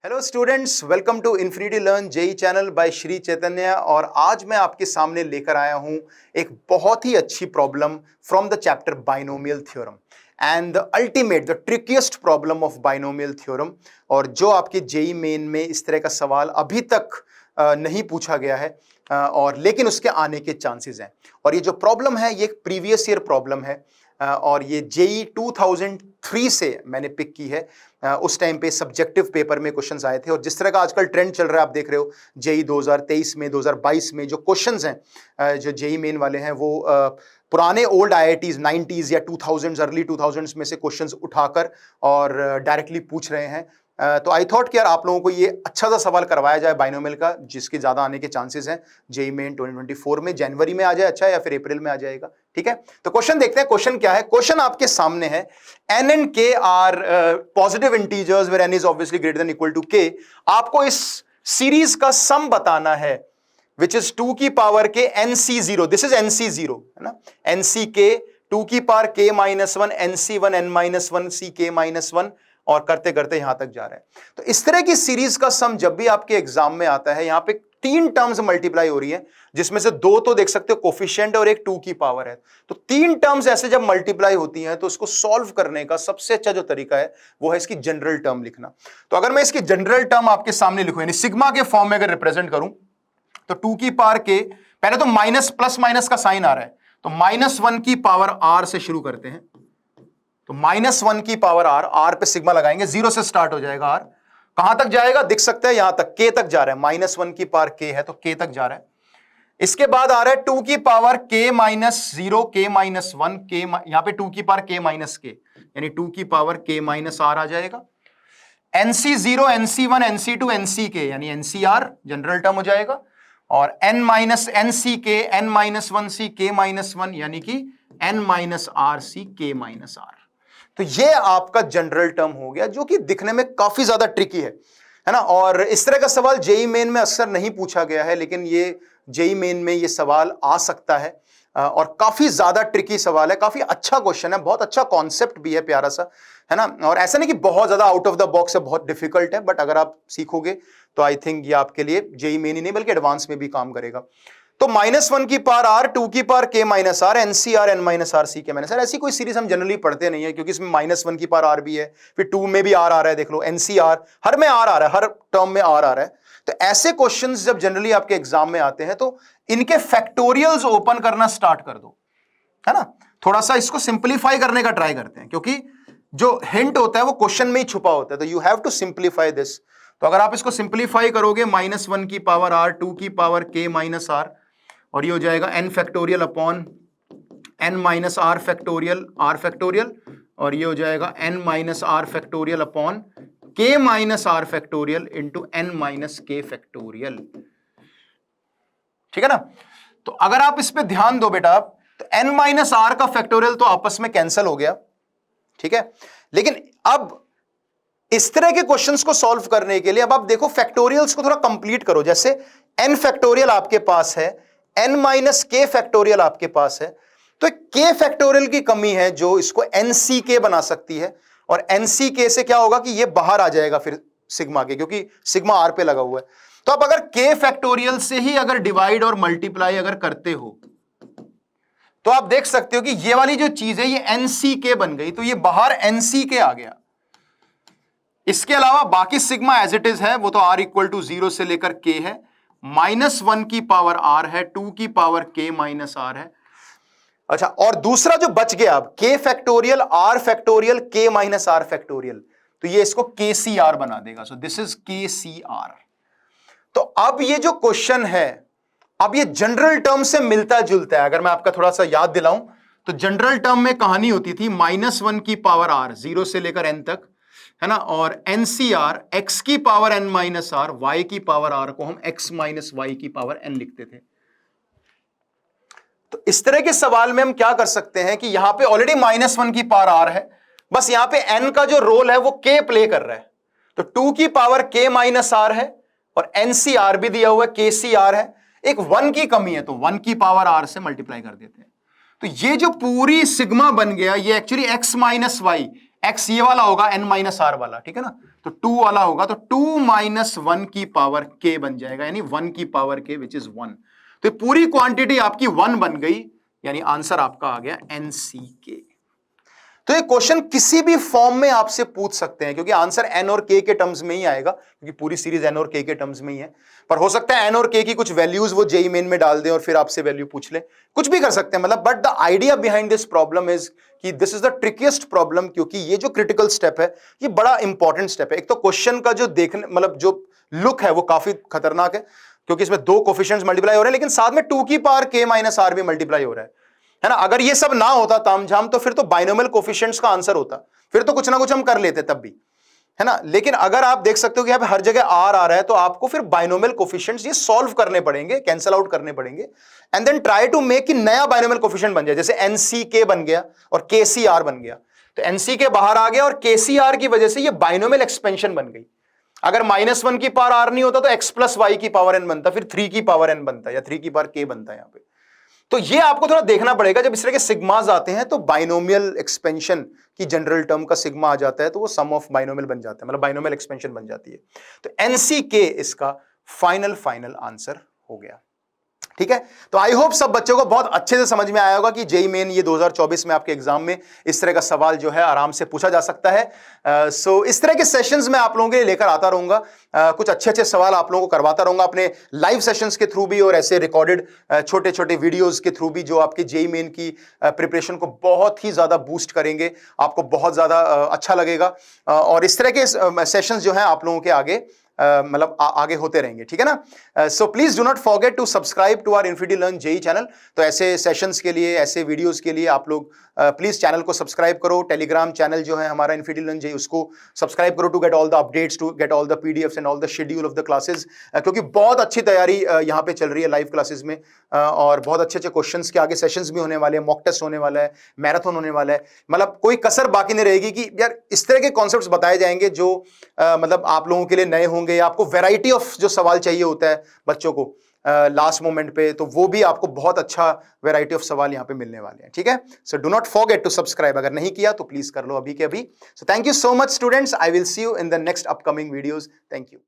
Hello students, welcome to Infinity Learn JEE channel by Shri Chaitanya. और आज मैं आपके सामने लेकर आया हूं एक बहुत ही अच्छी problem from the chapter binomial theorem and the ultimate the trickiest problem of binomial theorem. और जो आपके जेई मेन में इस तरह का सवाल अभी तक नहीं पूछा गया है और लेकिन उसके आने के चांसेस हैं। और ये जो प्रॉब्लम है ये एक प्रीवियस ईयर प्रॉब्लम है और ये जेई 2003 से मैंने पिक की है। उस टाइम पे सब्जेक्टिव पेपर में क्वेश्चंस आए थे और जिस तरह का आजकल ट्रेंड चल रहा है आप देख रहे हो, जेई 2023 में 2022 में जो क्वेश्चंस हैं जो जेई मेन वाले हैं वो पुराने ओल्ड आईआईटीज 90s या 2000s अर्ली 2000s में से क्वेश्चंस उठाकर और डायरेक्टली पूछ रहे हैं। तो आई थॉट कि यार आप लोगों को ये अच्छा सा सवाल करवाया जाए बाइनोमियल का, जिसके ज्यादा आने के चांसेस हैं। जेई मेन 2024 में जनवरी में आ जाए अच्छा, या फिर अप्रैल में आ जाएगा। ठीक है, तो क्वेश्चन देखते हैं। क्वेश्चन क्या है? क्वेश्चन आपके सामने है, n and k are positive integers where n is obviously greater than equal to k। आपको इस सीरीज का सम बताना है विच इज 2 की पावर के nc0। दिस इज nc0 है ना, nck 2 की power k minus 1 nc1 n minus 1 ck minus 1 और करते करते यहां तक जा रहा है। तो इस तरह की सीरीज का सम जब भी आपके एग्जाम में आता है, यहां पे 3 टर्म्स मल्टीप्लाई हो रही है, जिसमें से 2 तो देख सकते हो कोफिशिएंट और एक 2 की पावर है। तो 3 टर्म्स ऐसे जब मल्टीप्लाई होती हैं तो उसको सॉल्व करने का सबसे अच्छा जो तरीका है वो है इसकी जनरल टर्म लिखना। तो अगर मैं इसकी जनरल टर्म आपके सामने लिखूं, यानी सिग्मा के फॉर्म में अगर रिप्रेजेंट करूं, तो 2 की पावर के, पहले तो माइनस प्लस माइनस का साइन आ रहा है, तो -1 की पावर r से शुरू करते हैं। तो -1 की पावर r पे सिग्मा लगाएंगे, 0 से स्टार्ट हो जाएगा r। कहां तक जाएगा दिख सकता है, यहां तक k तक जा रहा है। -1 की पावर k है तो k तक जा रहा है। इसके बाद आ रहा है 2 की power k minus 0 k minus 1 k, यहां पे 2 की पावर k माइनस k, यानी 2 की पावर k माइनस r आ जाएगा। nc0 nc1 nc2 nck यानी ncr जनरल टर्म हो जाएगा। और n minus nck n minus 1 c k minus 1 यानी कि n minus r c k minus r। तो ये आपका जनरल टर्म हो गया, जो कि दिखने में काफी ज्यादा ट्रिकी है ना। और इस तरह का सवाल जेई मेन में अक्सर नहीं पूछा गया है, लेकिन ये जेई मेन में ये सवाल आ सकता है और काफी ज्यादा ट्रिकी सवाल है। काफी अच्छा क्वेश्चन है, बहुत अच्छा कॉन्सेप्ट भी है, प्यारा सा है ना। और ऐसा नहीं कि बहुत ज्यादा आउट ऑफ द बॉक्स है, बहुत डिफिकल्ट है, बट अगर आप सीखोगे तो आई थिंक ये आपके लिए जेई मेन ही नहीं बल्कि एडवांस में भी काम करेगा। तो -1 की पावर r 2 की power k minus r ncr n minus r c k minus r। ऐसी कोई सीरीज हम जनरली पढ़ते नहीं है, क्योंकि इसमें -1 की पावर r भी है, फिर 2 में भी r आ रहा है, देख लो ncr, हर में r आ रहा है, हर टर्म में r आ रहा है। तो ऐसे क्वेश्चंस जब जनरली आपके एग्जाम में आते हैं तो इनके फैक्टोरियल्स ओपन करना स्टार्ट कर दो, है ना। थोड़ा सा इसको सिंप्लीफाई करने का ट्राई करते हैं, क्योंकि जो हिंट होता है वो क्वेश्चन में ही छुपा होता है। तो you have to simplify this. तो अगर आप इसको सिंप्लीफाई करोगे, -1 की पावर r 2 की पावर k माइनस r, और ये हो जाएगा n factorial upon n minus r factorial, और ये हो जाएगा n minus r factorial upon k minus r factorial into n minus k factorial. ठीक है ना। तो अगर आप इस पे ध्यान दो बेटा, तो n माइनस r का फैक्टोरियल तो आपस में कैंसिल हो गया, ठीक है। लेकिन अब इस तरह के क्वेश्चंस को सॉल्व करने के लिए अब आप देखो फैक्टोरियल्स को थोड़ा कंप्लीट करो। जैसे n फैक्टोरियल आपके पास है, n माइनस k फैक्टोरियल आपके पास है, तो k फैक्टोरियल की कमी है जो इसको nck बना सकती है। और nck से क्या होगा कि ये बाहर आ जाएगा फिर सिग्मा के, क्योंकि सिग्मा r पे लगा हुआ है। तो अब अगर k फैक्टोरियल से ही अगर डिवाइड और मल्टीप्लाई अगर करते हो तो आप देख सकते हो कि ये वाली जो चीज है ये nck बन गई, तो ये बाहर nck आ गया। इसके अलावा बाकी सिग्मा एज इट इज है, वो तो r इक्वल टू 0 से लेकर k है, -1 की पावर r है, 2 की पावर k माइनस r है। अच्छा, और दूसरा जो बच गया अब k factorial r factorial k minus r factorial, तो ये इसको kcr बना देगा। So this is kcr। तो अब ये जो क्वेश्चन है, अब ये जनरल टर्म से मिलता जुलता है। अगर मैं आपका थोड़ा सा याद दिलाऊं तो जनरल टर्म में कहानी होती थी -1 की पावर r 0 से लेकर n तक, है ना। और ncr x की power n minus r, y की पावर r को हम x माइनस y की पावर n लिखते थे। तो इस तरह के सवाल में हम क्या कर सकते हैं कि यहां पे ऑलरेडी -1 की पावर r है, बस यहां पे n का जो रोल है वो k प्ले कर रहा है। तो 2 की पावर k माइनस r है और ncr भी दिया हुआ है, kcr है। एक 1 की कमी है तो 1 की पावर r से मल्टीप्लाई कर देते हैं। तो ये जो पूरी सिग्मा बन गया ये actually x minus y, x ये वाला होगा n माइनस आर वाला, ठीक है ना, तो 2 वाला होगा तो 2 माइनस 1 की पावर k बन जाएगा, यानी 1 की पावर k विच इज 1। तो ये पूरी क्वांटिटी आपकी 1 बन गई, यानी आंसर आपका आ गया NCK। तो ये क्वेश्चन किसी भी फॉर्म में आपसे पूछ सकते हैं, क्योंकि आंसर n और k के टर्म्स में ही आएगा, क्योंकि पूरी सीरीज n और k के टर्म्स में ही है। पर हो सकता है n और k की कुछ वैल्यूज वो जेई मेन में डाल दें और फिर आपसे वैल्यू पूछ ले, कुछ भी कर सकते हैं मतलब। But the idea behind this problem is कि this is the trickiest problem, क्योंकि ये जो क्रिटिकल स्टेप है ये बड़ा इंपॉर्टेंट स्टेप है। एक तो क्वेश्चन का जो देखने मतलब जो लुक है वो काफी खतरनाक है, क्योंकि इसमें 2 कोफिशिएंट्स मल्टीप्लाई हो रहे हैं, लेकिन साथ में 2 की पावर k माइनस आर भी मल्टीप्लाई हो रहा है ना। अगर ये सब ना होता तामझाम तो फिर तो बाइनोमियल कोफिशिएंट्स का आंसर होता, फिर तो कुछ ना कुछ हम कर लेते तब भी, है ना। लेकिन अगर आप देख सकते हो कि यहाँ पे हर जगह आर आ रहा है, तो आपको फिर बाइनोमियल कोफिशिएंट्स ये सॉल्व करने पड़ेंगे, कैंसिल आउट करने पड़ेंगे, and then try to make कि नया बाइनोमियल कोफिशिएंट बन जाए। जैसे NCK बन गया और KCR बन गया, तो NCK बाहर आ गया और KCR की वजह से ये बाइनोमियल एक्सपेंशन बन गई। अगर -1 की पावर r नहीं होता तो x प्लस वाई की पावर n बनता, फिर 3 की पावर n बनता, या 3 की पावर k बनता है यहाँ पे। तो ये आपको थोड़ा देखना पड़ेगा, जब इस तरह के सिग्मास आते हैं तो बाइनोमियल एक्सपेंशन की जनरल टर्म का सिग्मा आ जाता है, तो वो सम ऑफ बाइनोमियल बन जाता है, मतलब बाइनोमियल एक्सपेंशन बन जाती है। तो NCK इसका फाइनल आंसर हो गया, ठीक है। तो आई होप सब बच्चों को बहुत अच्छे से समझ में आया होगा कि जेई मेन ये 2024 में आपके एग्जाम में इस तरह का सवाल जो है आराम से पूछा जा सकता है। सो इस तरह के सेशंस में आप लोगों के लिए लेकर आता रहूंगा, कुछ अच्छे सवाल आप लोगों को करवाता रहूंगा अपने लाइव सेशंस के थ्रू भी, और ऐसे रिकॉर्डेड छोटे छोटे वीडियोस के थ्रू भी, जो आपके जेई मेन की प्रिपरेशन को बहुत ही ज्यादा बूस्ट करेंगे, आपको बहुत ज्यादा अच्छा लगेगा। और इस तरह के सेशंस जो है आप लोगों के आगे मतलब आगे होते रहेंगे, ठीक है ना। So please do not forget to subscribe to our Infinity Learn JEE channel. तो ऐसे सेशंस के लिए, ऐसे वीडियोस के लिए आप लोग प्लीज चैनल को सब्सक्राइब करो। टेलीग्राम चैनल जो है हमारा इन्फिनिटी लर्न जेई, उसको सब्सक्राइब करो to get all the updates, to get all the PDFs and all the schedule of the classes, क्योंकि बहुत अच्छी तैयारी यहाँ पे चल रही है लाइव क्लासेस में, और बहुत अच्छे क्वेश्चंस के आगे सेशंस भी होने वाले हैं, मॉक टेस्ट होने वाला है, मैराथन होने वाला है, मतलब कोई कसर बाकी नहीं रहेगी कि यार इस तरह के कॉन्सेप्ट्स बताए जाएंगे जो मतलब आप लोगों के लिए नए होंगे, या आपको वैरायटी ऑफ जो सवाल चाहिए होता है बच्चों को लास्ट मोमेंट पे, तो वो भी आपको बहुत अच्छा वैरायटी ऑफ सवाल यहाँ पे मिलने वाले हैं, ठीक है। So do not forget to subscribe, अगर नहीं किया तो प्लीज कर लो अभी के अभी। So thank you so much students, I will see you in the next upcoming videos. Thank you.